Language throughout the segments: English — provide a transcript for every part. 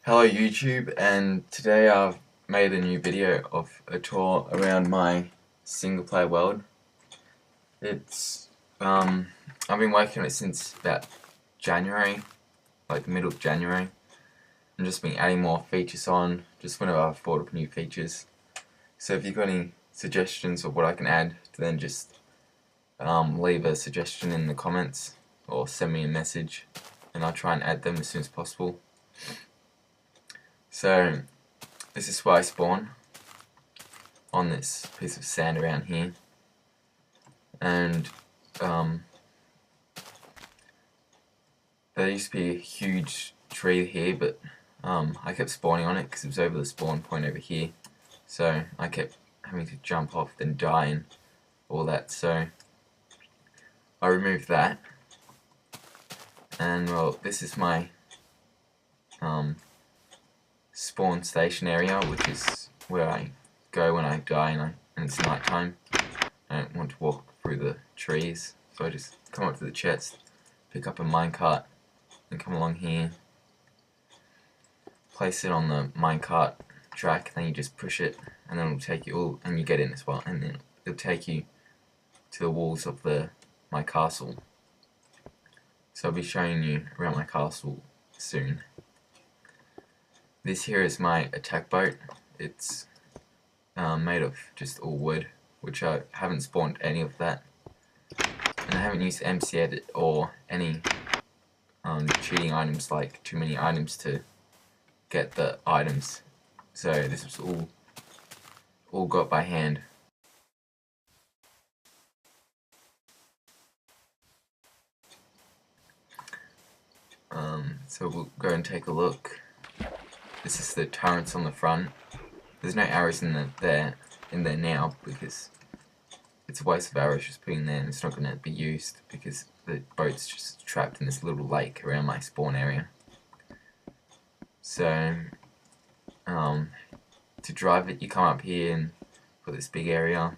Hello YouTube, and today I've made a new video of a tour around my single player world. It's I've been working on it since about January, like the middle of January. I've just been adding more features on, just whenever I've thought of new features. So if you've got any suggestions of what I can add, then just leave a suggestion in the comments or send me a message and I'll try and add them as soon as possible. So this is where I spawn, on this piece of sand around here, and there used to be a huge tree here, but I kept spawning on it because it was over the spawn point over here, so I kept having to jump off then die and all that, so I removed that. And well, this is my spawn station area, which is where I go when I die and it's night time. I don't want to walk through the trees, so I just come up to the chest, pick up a minecart, and come along here, place it on the minecart track, then you just push it, and then it'll take you all, and you get in as well, and then it'll take you to the walls of my castle. So I'll be showing you around my castle soon. This here is my attack boat. It's made of just all wood, which I haven't spawned any of that, and I haven't used MC Edit or any cheating items like too many items to get the items. So this was all got by hand. So we'll go and take a look. This is the turrets on the front. There's no arrows in there now because it's a waste of arrows just putting there, and it's not going to be used because the boat's just trapped in this little lake around my spawn area. So to drive it, you come up here and put this big area.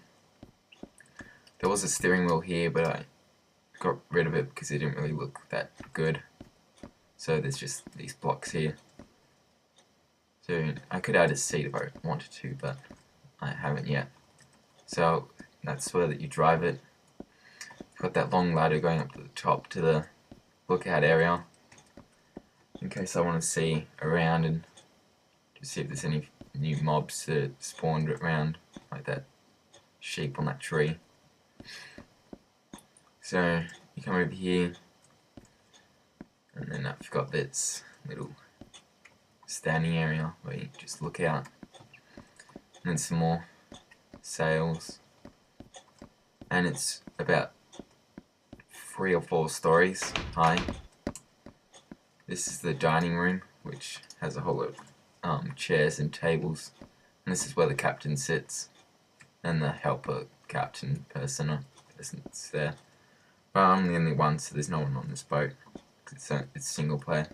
There was a steering wheel here, but I got rid of it because it didn't really look that good. So there's just these blocks here. So I could add a seat if I wanted to, but I haven't yet. So that's where you drive it. You've got that long ladder going up to the top to the lookout area, in case I want to see around and to see if there's any new mobs that spawned around, like that sheep on that tree. So you come over here, and then I've got this little standing area where you just look out, and then some more sails, and it's about 3 or 4 stories high. This is the dining room, which has a whole lot of chairs and tables, and this is where the captain sits, and the helper captain person's there. But I'm the only one, so there's no one on this boat. It's single player.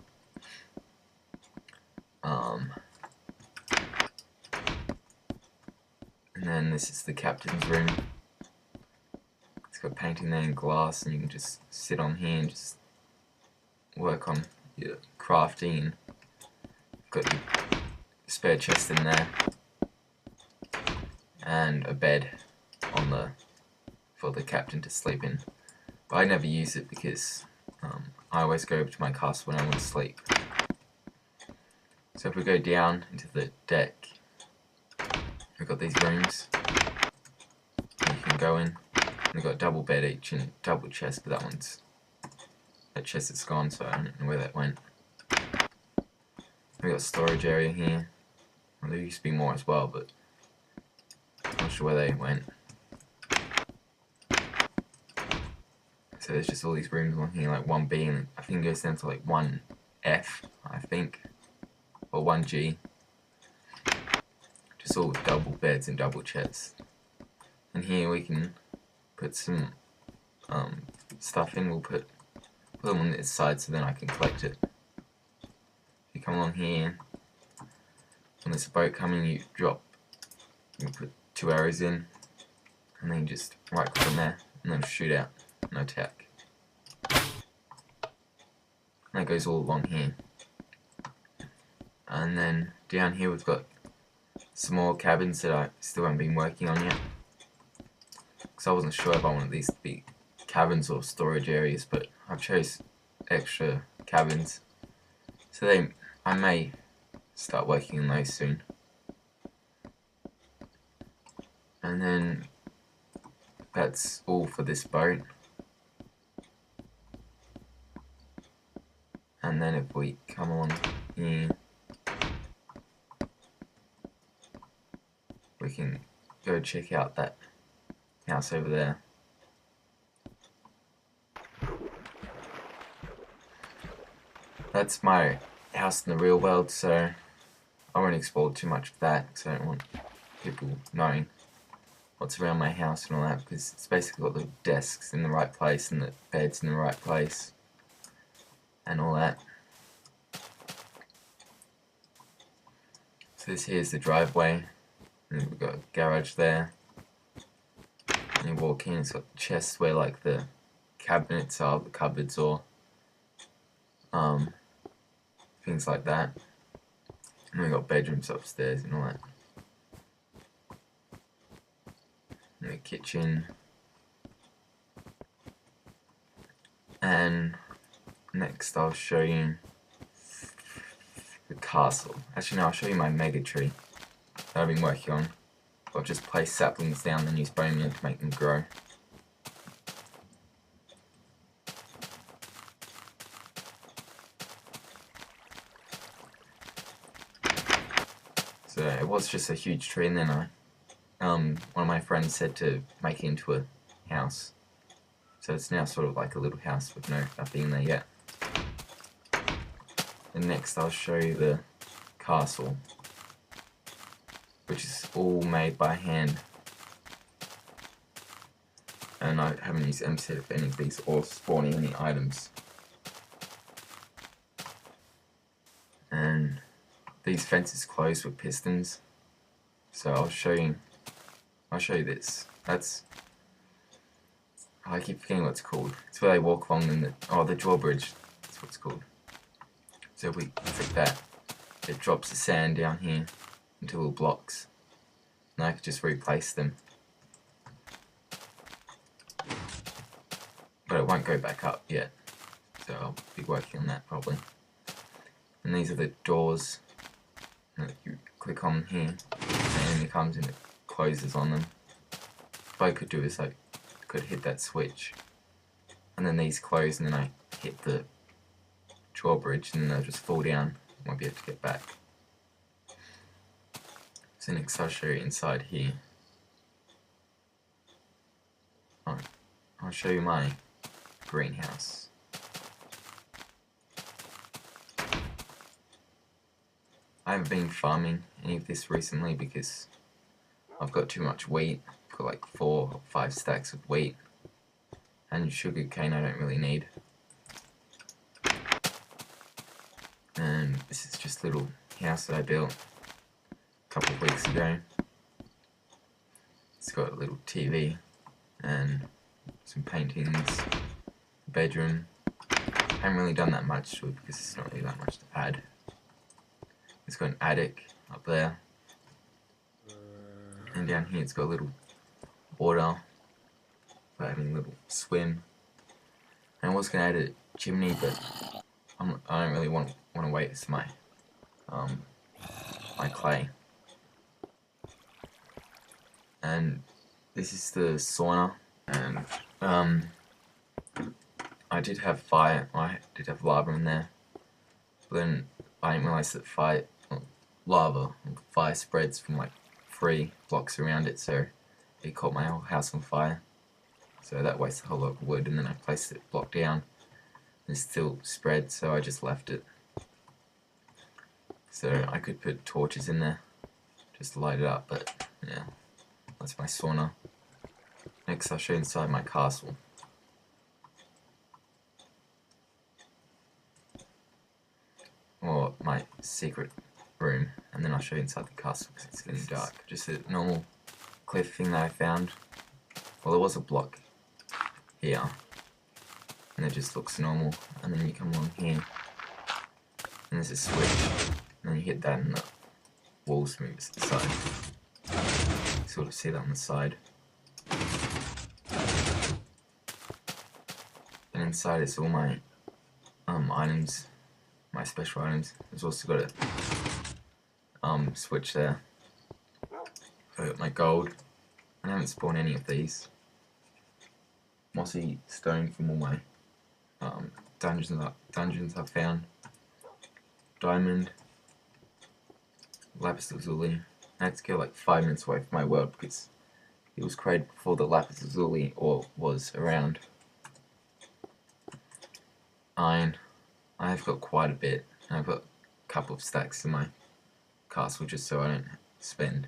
And then this is the captain's room. It's got painting there in glass, and you can just sit on here and just work on your crafting. Got your spare chest in there, and a bed for the captain to sleep in. But I never use it because I always go over to my castle when I want to sleep. So if we go down into the deck, we've got these rooms you can go in. We've got a double bed each and double chest, but that chest is gone, so I don't know where that went. We've got a storage area here. Well, there used to be more as well, but I'm not sure where they went. So there's just all these rooms on here, like 1B, and I think it goes down to like 1F, I think, or 1G. Just all double beds and double chests. And here we can put some stuff in. We'll put them on this side so then I can collect it. If you come along here, when there's a boat coming, you put 2 arrows in, and then just right click on there, and then shoot out. No attack. And that goes all along here. And then down here we've got some more cabins that I still haven't been working on yet, because I wasn't sure if I wanted these to be cabins or storage areas, but I've chose extra cabins, so I may start working on those soon. And then that's all for this boat. And then if we come along here, we can go check out that house over there. That's my house in the real world, so I won't explore too much of that, because I don't want people knowing what's around my house and all that, because it's basically got the desks in the right place and the beds in the right place and all that. So this here's the driveway, and we've got a garage there. And you walk in, it's got chests where like the cabinets are, the cupboards, or things like that. And we've got bedrooms upstairs and all that. And the kitchen. And next I'll show you the castle. Actually no, I'll show you my mega tree that I've been working on. I've just placed saplings down and used bone meal to make them grow. So it was just a huge tree, and then one of my friends said to make it into a house. So it's now sort of like a little house with nothing in there yet. And next I'll show you the castle, which is all made by hand. And I haven't used MSET for any of these or spawning any items. And these fences close with pistons. So I'll show you this. I keep forgetting what it's called. It's where they walk along in the drawbridge. That's what it's called. So if we click that, it drops the sand down here into little blocks. And I could just replace them. But it won't go back up yet. So I'll be working on that probably. And these are the doors. And you click on here, and it comes and it closes on them. What I could do is I could hit that switch, and then these close, and then I hit the drawbridge, and then they'll just fall down. I won't be able to get back. So next I'll show you inside here. I'll show you my greenhouse. I haven't been farming any of this recently because I've got too much wheat. I've got like 4 or 5 stacks of wheat, and sugar cane I don't really need. And this is just a little house that I built a couple of weeks ago. It's got a little TV and some paintings, bedroom. I haven't really done that much to it because it's not really that much to add. It's got an attic up there, and down here it's got a little water for having a little swim. And I was going to add a chimney, but I don't really want to waste my my clay. And this is the sauna, and I did have fire. I did have lava in there, but then I didn't realize that fire spreads from like 3 blocks around it, so it caught my whole house on fire. So that wasted a whole lot of wood, and then I placed it block down, and it still spread, so I just left it. So I could put torches in there just to light it up, but yeah, that's my sauna. Next I'll show you inside my castle. Or my secret room, and then I'll show you inside the castle because it's getting dark. Just a normal cliff thing that I found. Well, there was a block here, and it just looks normal. And then you come along here, and there's a switch, And then you hit that and the walls move to the side. You sort of see that on the side. And inside it's all my items, my special items. There's also got a switch there. So I got my gold. I haven't spawned any of these. Mossy stone from all my dungeons I've found. Diamond. Lapis lazuli. I had to go like 5 minutes away from my world because it was created before the lapis lazuli or was around. Iron. I've got quite a bit. I've got a couple of stacks in my castle just so I don't spend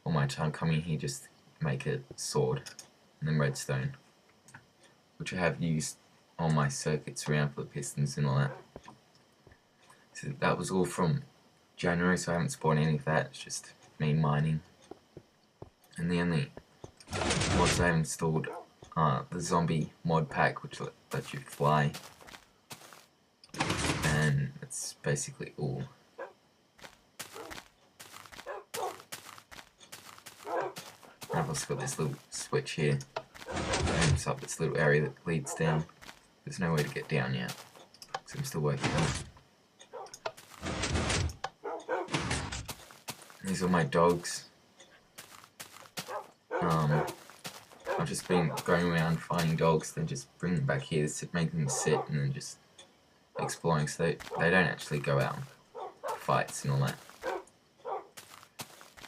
all my time coming here just to make a sword. And then redstone, which I have used on my circuits around for the pistons and all that. So that was all from January, so I haven't spawned any of that. It's just me mining. And the only mods I have installed are the zombie mod pack, which lets you fly. And that's basically all. I've also got this little switch here. It opens up this little area that leads down. There's no way to get down yet, because I'm still working on it. These are my dogs. I've just been going around finding dogs, then just bring them back here, make them sit, and then just exploring, so they don't actually go out and fights and all that.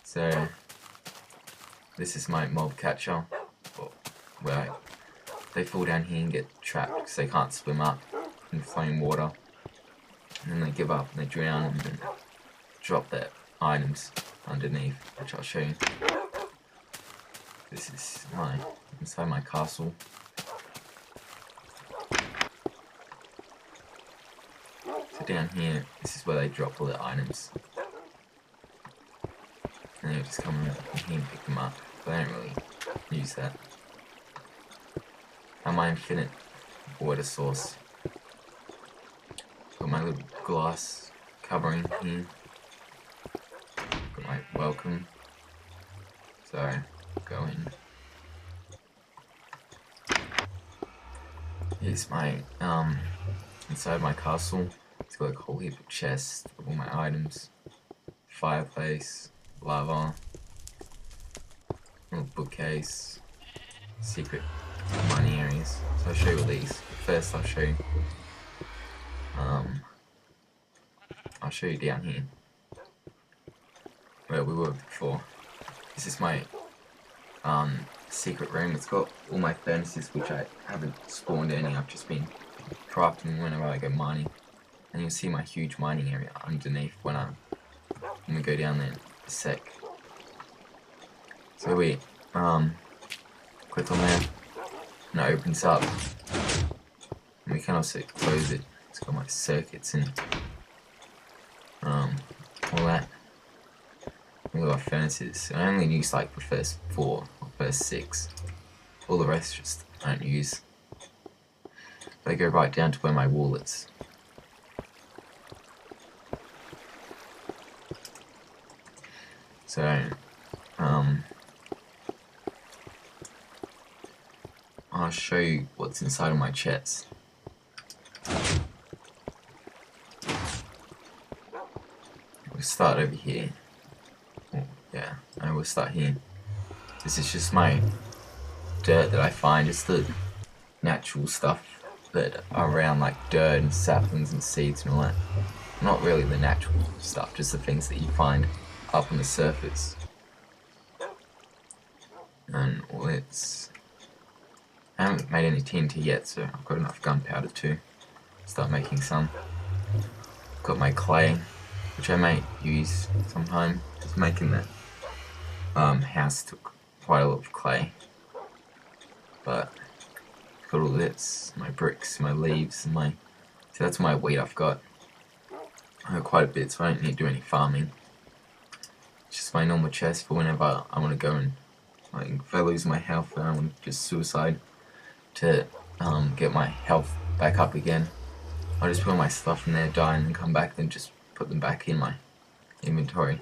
So this is my mob catcher, where they fall down here and get trapped because they can't swim up in flowing water, and then they give up and they drown and then drop their items underneath, which I'll show you. This is inside my castle. So down here, this is where they drop all their items. And you just come in here and pick them up. But I don't really use that. And my infinite water source. Got my little glass covering here. Got my welcome. So go in. Here's my inside my castle. It's got like a whole heap of chests with all my items. Fireplace, lava, little bookcase, secret mining areas. So I'll show you all these. First I'll show you down here where we were before. This is my secret room. It's got all my furnaces, which I haven't spawned any. I've just been crafting whenever I go mining. And you'll see my huge mining area underneath when we go down there in a sec. So we click on there and it opens up. And we can also close it. It's got my circuits and all that. All our furnaces. I only use like the first 4 or first 6. All the rest just I don't use. They go right down to where my wall is. So I'll show you what's inside of my chest. We'll start over here. Yeah, I will start here. This is just my dirt that I find, just the natural stuff that are around, like dirt and saplings and seeds and all that. Not really the natural stuff, just the things that you find up on the surface. And I haven't made any TNT yet, so I've got enough gunpowder to start making some. Got my clay, which I may use sometime. Just making that house took quite a lot of clay. But got all this, my bricks, my leaves, and so that's my wheat I've got. I got quite a bit, so I don't need to do any farming. It's just my normal chest for whenever I want to go and, like, if I lose my health and I want to just suicide to get my health back up again. I'll just put all my stuff in there, die, and then come back and just put them back in my inventory.